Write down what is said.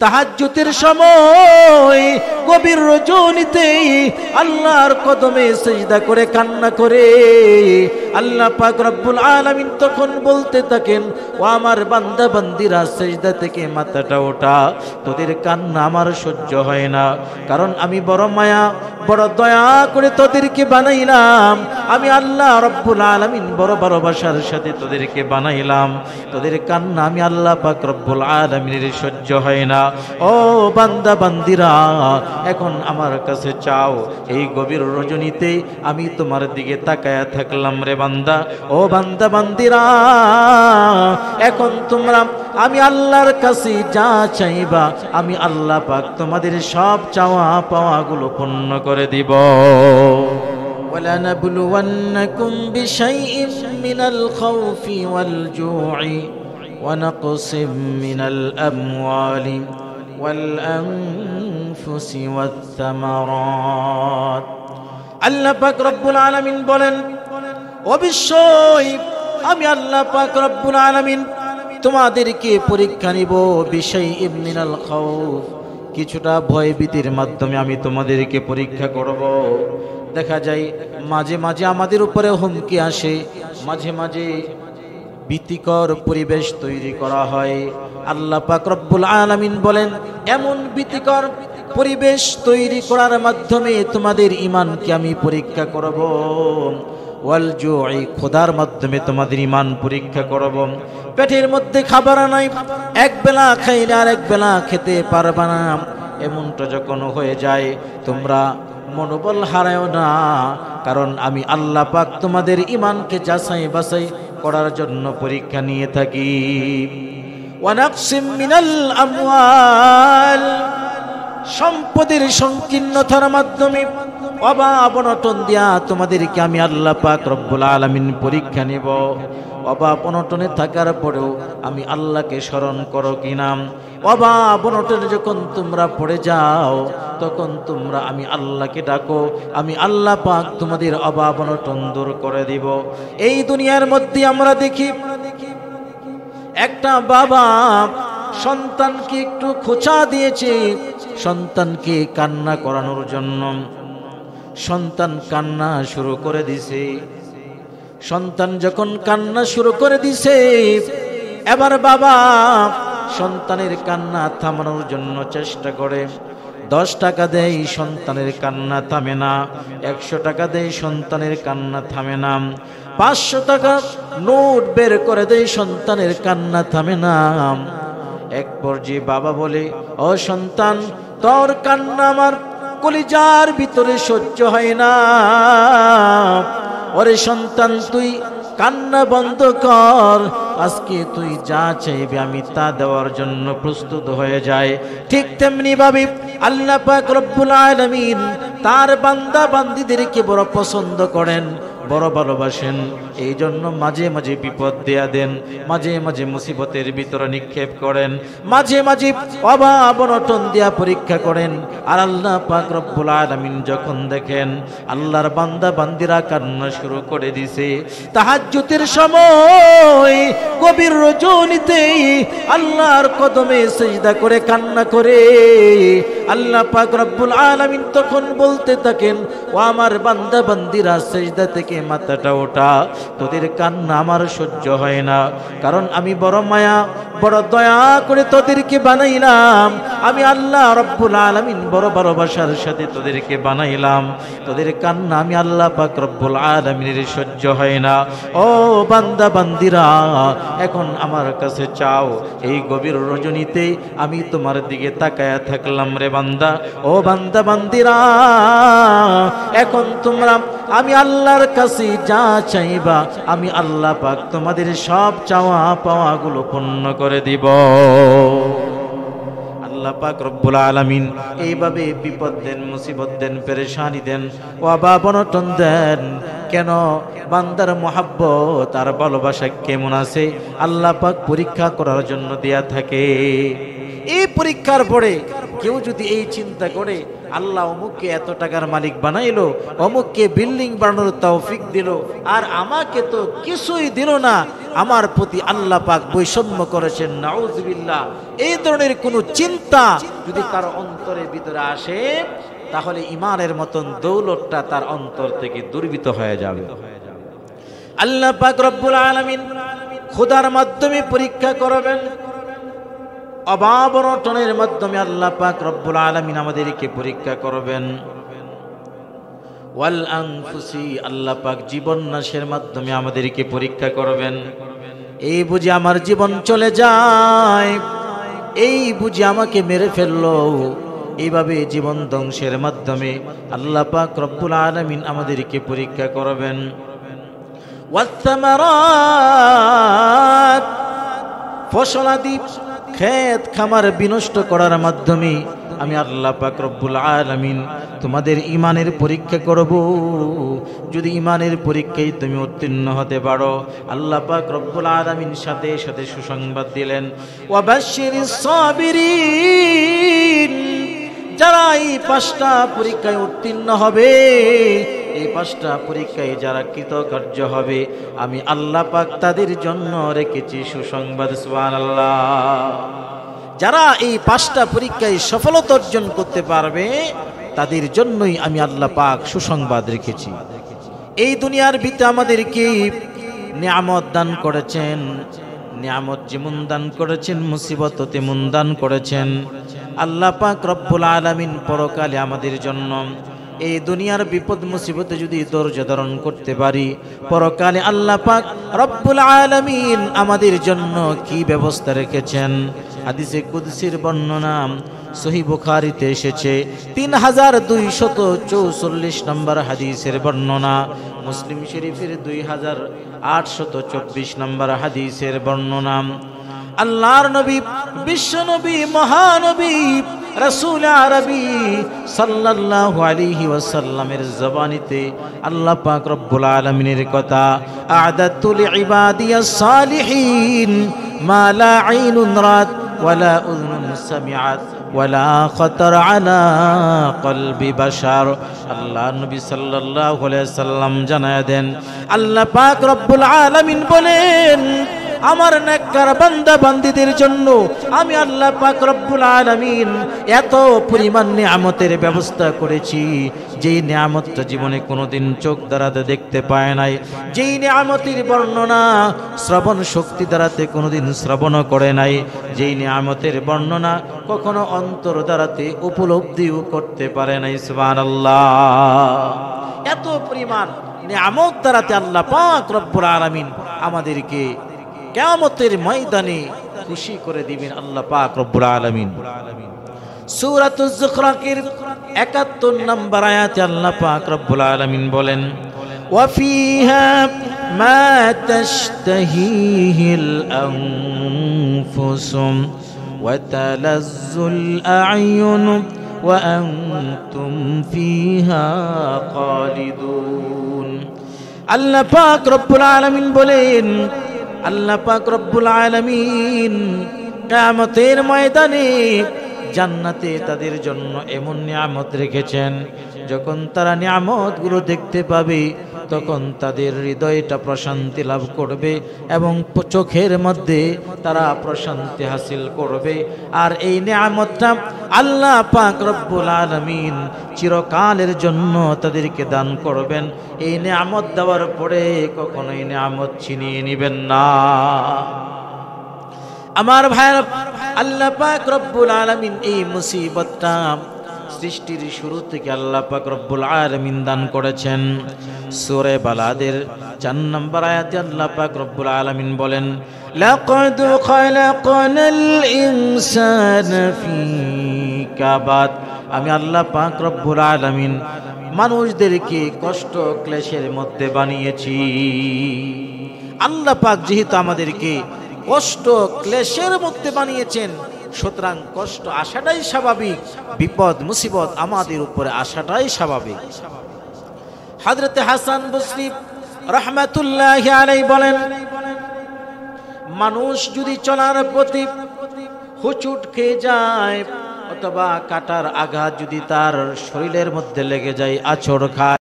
তাহাজ্জুদের সময় গভীর রজনীতে আল্লাহর কদমে সিজদা করে কান্না করে আল্লাহ পাক রব্বুল আলামিন তখন বলতে থাকেন, ও আমার বান্দা বান্দিরা সিজদা থেকে মাথাটা ওঠা, তোদের কান্না আমার সহ্য হয় না, কারণ আমি বড় মায়া বড় দয়া করে তোদেরকে বানাইলাম। আমি আল্লাহ রব্বুল আলামিন বড় ভালোবাসার সাথে তোদেরকে বানাইলাম। তোদের কান্না আমি আল্লাহ পাক রব্বুল আলামিনের সহ্য হয় না। ও বান্দা বান্দিরা, এখন আমার কাছে চাও। এই গভীর রজনীতে আমি তোমার দিকে তাকায়া থাকলাম রে বান্দা। ও বান্দা বান্দিরা, এখন তোমরা আমি আল্লাহর কাছে যা চাইবা আমি আল্লাহ পাক তোমাদের সব চাওয়া পাওয়াগুলো পূর্ণ করে দিব। وَلَنَبْلُوَنَّكُمْ بِشَيْءٍ مِّنَ الْخَوْفِ وَالْجُوعِ وَنَقْصٍ مِّنَ الْأَمْوَالِ وَالْأَنفُسِ وَالثَّمَرَاتِ। আল্লাহ পাক রব্বুল আলামিন বলেন, অবশ্যই আমি আল্লাহ পাক রব্বুল আলামিন তোমাদেরকে পরীক্ষা নিব। বিশাইইম মিনাল খাউফ, কিছুটা ভয় ভীতির মাধ্যমে আমি তোমাদেরকে পরীক্ষা করব। দেখা যায় মাঝে মাঝে আমাদের উপরে হুমকি আসে, মাঝে মাঝে ভীতিকর পরিবেশ তৈরি করা হয়। আল্লাহ পাক রব্বুল আলামিন বলেন, এমন ভীতিকর পরিবেশ তৈরি করার মাধ্যমে তোমাদের ঈমানকে আমি পরীক্ষা করব। ওয়াল জুই, খোদার মাধ্যমে তোমাদের ঈমান পরীক্ষা করব। পেটের মধ্যে খাবার নাই, এক বেলা খাইলে আর এক বেলা খেতে পারবা না, এমনটা যখন হয়ে যায় তোমরা মনোবল হারায়ও না, কারণ আমি আল্লাহ পাক তোমাদের ঈমানকে যাচাই বাছাই করার জন্য পরীক্ষা নিয়ে থাকি। ওয়ানাকসিম মিনাল আমওয়াল, সম্পদের সংকীর্ণতার মাধ্যমে অভাব অনটন দিয়া তোমাদেরকে আমি আল্লাহ পাক রব্বুল আলামিন পরীক্ষা নেব। অভাব অনটনে থাকার পরেও আমি আল্লাহকে স্মরণ করো কিনা। অভাব অনটনে যখন তোমরা পড়ে যাও তখন তোমরা আমি আল্লাহকে ডাকো, আমি আল্লাহ পাক তোমাদের অভাব অনটন দূর করে দিব। এই দুনিয়ার মধ্যে আমরা দেখি একটা বাবা সন্তানকে একটু খোঁচা দিয়েছে, সন্তানকে কান্না করানোর জন্য। সন্তান কান্না শুরু করে দিছে। সন্তান যখন কান্না শুরু করে দিছে, এবার বাবা সন্তানের কান্না থামানোর জন্য চেষ্টা করে। 10 টাকা দেয়, সন্তানের কান্না থামে না। 100 টাকা দেয়, সন্তানের কান্না থামে না। 500 টাকা নোট বের করে দেয়, সন্তানের কান্না থামে না। এক পর্যায়ে বাবা বলে, ও সন্তান, তোর কান্না আমার কলিজার ভিতরে সহ্য হয় না। ওরে সন্তান, তুই কান্না বন্ধ কর, আজকে তুই যা চাইবি আমি তা দেওয়ার জন্য প্রস্তুত হয়ে যায়। ঠিক তেমনি ভাবে আল্লাহ পাক রব্বুল আলামিন তার বান্দা বান্দীদেরকে বড় পছন্দ করেন, বড় ভালোবাসেন। এই জন্য মাঝে মাঝে বিপদ দেয়া দেন, মাঝে মাঝে মুসিবতের ভিতরে নিক্ষেপ করেন, মাঝে মাঝে অভাব অনটন দিয়া পরীক্ষা করেন। আর আল্লাহ পাক রব্বুল আলামিন যখন দেখেন আল্লাহর বান্দা বান্দিরা কান্না শুরু করে দিছে, তাহাজ্জুদের সময় গভীর রজনীতে আল্লাহর কদমে সিজদা করে কান্না করে আল্লাহ পাক রব্বুল আলামিন তখন বলতে থাকেন, ও আমার বান্দা বান্দিরা সিজদা থেকে মাথাটা ওঠা, তোদের কান্না আমার সহ্য হয় না, কারণ আমি বড় মায়া বড় দয়া করে তোদেরকে বানাইলাম। আমি আল্লাহ রব্বুল আলামিন বড় ভালোবাসার সাথে তোদেরকে বানাইলাম। তোদের কান্না আমি আল্লাহ পাক রব্বুল আলামিনের সহ্য হয় না। ও বান্দা বান্দিরা, এখন আমার কাছে চাও। এই গভীর রজনীতে আমি তোমার দিকে তাকায়া থাকলাম রে বান্দা। ও বান্দা বান্দিরা, এখন তোমরা আমি আল্লাহর কাছে যা চাইবা আমি আল্লাহ পাক তোমাদের সব চাওয়া পাওয়াগুলো পূর্ণ করে দিব। আল্লাহ পাক রব্বুল আলামিন এইভাবে বিপদ দেন, মুসিবত দেন, পেরেশানি দেন, অভাব অনটন দেন। কেন? বান্দার মহাব্বত আর ভালোবাসা কেমন আছে আল্লাহ পাক পরীক্ষা করার জন্য দেয়া থাকে। এই পরীক্ষার পরে কেউ যদি এই চিন্তা করে আল্লাহ অমুককে এত টাকার মালিক বানাইলো, অমুককে বিল্ডিং বানানোর তৌফিক দিল, আর আমাকে তো কিছুই দিল না, আমার প্রতি আল্লাহ পাক বৈষম্য করেছেন, নাউযুবিল্লাহ, এই ধরনের কোনো চিন্তা যদি তার অন্তরের ভিতরে আসে, তাহলে ঈমানের মতন দৌলতটা তার অন্তর থেকে দুর্বৃত হয়ে যাবে। আল্লাহ পাক রব্বুল আলামিন খোদার মাধ্যমে পরীক্ষা করবেন, অভাব অনটনের মাধ্যমে আল্লাহ পাক রব্বুল আলামিন আমাদেরকে পরীক্ষা করবেন। ওয়াল আনফুসি, আল্লাহ পাক জীবন নাশের মাধ্যমে আমাদেরকে পরীক্ষা করবেন। এই বুঝি আমার জীবন চলে যায়, এই বুঝি আমাকে মেরে ফেললো, এইভাবে জীবন ধ্বংসের মাধ্যমে আল্লাহ পাক রব্বুল আলামিন আমাদেরকে পরীক্ষা করবেন। ওয়াসসামারাত, ফসলাদি ক্ষেত খামার বিনষ্ট করার মাধ্যমে আমি আল্লাহ পাক রব্বুল আলামিন তোমাদের ঈমানের পরীক্ষা করব। যদি ঈমানের পরীক্ষায় তুমি উত্তীর্ণ হতে পারো, আল্লাহ পাক রব্বুল আলামিন সাথে সাথে সুসংবাদ দিলেন, ওয়াবাশশিরিস সাবিরিন, যারা এই 5টা পরীক্ষায় উত্তীর্ণ হবে, এই 5টা পরীক্ষায় যারা কৃতকার্য হবে, আমি আল্লাহ পাক তাদের জন্য রেখেছি সুসংবাদ। সুবহানাল্লাহ। যারা এই 5টা পরীক্ষায় সফলতা অর্জন করতে পারবে, তাদের জন্যই আমি আল্লাহ পাক সুসংবাদ রেখেছি। এই দুনিয়ার ভিতরে আমাদেরকে নিয়ামত দান করেছেন, নিয়ামত যেমন দান করেছেন, মুসিবত তেমন দান করেছেন। আল্লাহ পাক রব্বুল আলামিন পরকালে আমাদের জন্য এই দুনিয়ার বিপদ মুসিবতে যদি ধৈর্য ধারণ করতে পারি, পরকালে আল্লাহ পাক রব্বুল আলামিন আমাদের জন্য কি ব্যবস্থা রেখেছেন। হাদিসে কুদসির বর্ণনা সহিহ বুখারীতে এসেছে, 3244 নম্বর হাদিসের বর্ণনা, মুসলিম শরীফের 2824 নম্বর হাদিসের বর্ণনা। আল্লাহর নবী, বিশ্ব নবী, মহানবী, রাসূল আরবি সাল্লাল্লাহু আলাইহি ওয়াসাল্লামের জবানিতে আল্লাহ পাক রব্বুল আলামিনের কথা, আ'দাতু লিইবাদিয়াস সালিহিন মা লা আইনুন রাত ওয়ালা উযুনুন সামিআত ওয়ালা খাতার আলা কলবি বাশার। আল্লাহ নবী সাল্লাল্লাহু আলাইহি ওয়াসাল্লাম জানায় দেন, আল্লাহ পাক রব্বুল আলামিন বলেন, আমার নেককার বান্দা বান্দীদের জন্য আমি আল্লাহ পাক রব্বুল আলামিন এত পরিমাণ নিয়ামতের ব্যবস্থা করেছি, যেই নিয়ামতটা জীবনে কোনোদিন চোখ দ্বারাতে দেখতে পায় নাই, যেই নিয়ামতের বর্ণনা শ্রবণ শক্তি দ্বারাতে কোনোদিন শ্রবণও করে নাই, যেই নিয়ামতের বর্ণনা কখনো অন্তর দ্বারাতে উপলব্ধিও করতে পারে নাই। সুবহানাল্লাহ। এত পরিমাণ নিয়ামত দ্বারাতে আল্লাহ পাক রব্বুল আলামিন আমাদেরকে কিয়ামতের ময়দানে খুশি করে দিবেন আল্লাহ পাক রব্বুল আলামিন। সূরাতুজ যুখরাফের 71 নম্বর আয়াতে আল্লাহ পাক রব্বুল আলামিন বলেন, ওয়া ফিহা মা তাশতাহিহিল আনফুসুম ওয়া তালাজ্জুল আ'য়ুন ওয়া আনতুম ফিহা খালিদুন। আল্লাহ পাক রব্বুল আলামিন বলেন, আল্লাহ পাক রব্বুল আলামিন কিয়ামতের ময়দানে জান্নাতে তাদের জন্য এমন নিয়ামত রেখেছেন, যখন তারা নিয়ামতগুলো দেখতে পাবে তখন তাদের হৃদয়টা প্রশান্তি লাভ করবে এবং চোখের মধ্যে তারা প্রশান্তি হাসিল করবে। আর এই নিয়ামতটা আল্লাহ পাক রব্বুল আলামিন চিরকালের জন্য তাদেরকে দান করবেন। এই নিয়ামত দেওয়ার পরে কখনো এই নিয়ামত ছিনিয়ে নেবেন না। আমার ভাইরা, আল্লাহ পাক রব্বুল আলামিন এই মুসিবতটা সৃষ্টির শুরু থেকে আল্লাহ পাক রব্বুল আলামিন দান করেছেন। সূরা বালাদের 4 নম্বর আয়াতে আল্লাহ পাক রব্বুল আলামিন বলেন, লাকাদ খালাকনাল ইনসানা ফি কাবাদ। আমি আল্লাহ পাক রব্বুল আলামিন মানুষদেরকে কষ্ট ক্লেশের মধ্যে বানিয়েছি। আল্লাহ পাক যেহেতু আমাদেরকে কষ্ট ক্লেশের মধ্যে বানিয়েছেন, সুতরাং কষ্ট আসাটাই স্বাভাবিক, বিপদ মুসিবত আমাদের উপরে আসাটাই স্বাভাবিক। হযরতে হাসান বসরি রাহমাতুল্লাহি আলাইহি বলেন, মানুষ যদি চলার প্রতি হুচুট খেয়ে যায় অথবা কাটার আঘাত যদি তার শরীরের মধ্যে লেগে যায়, আছড় খায়,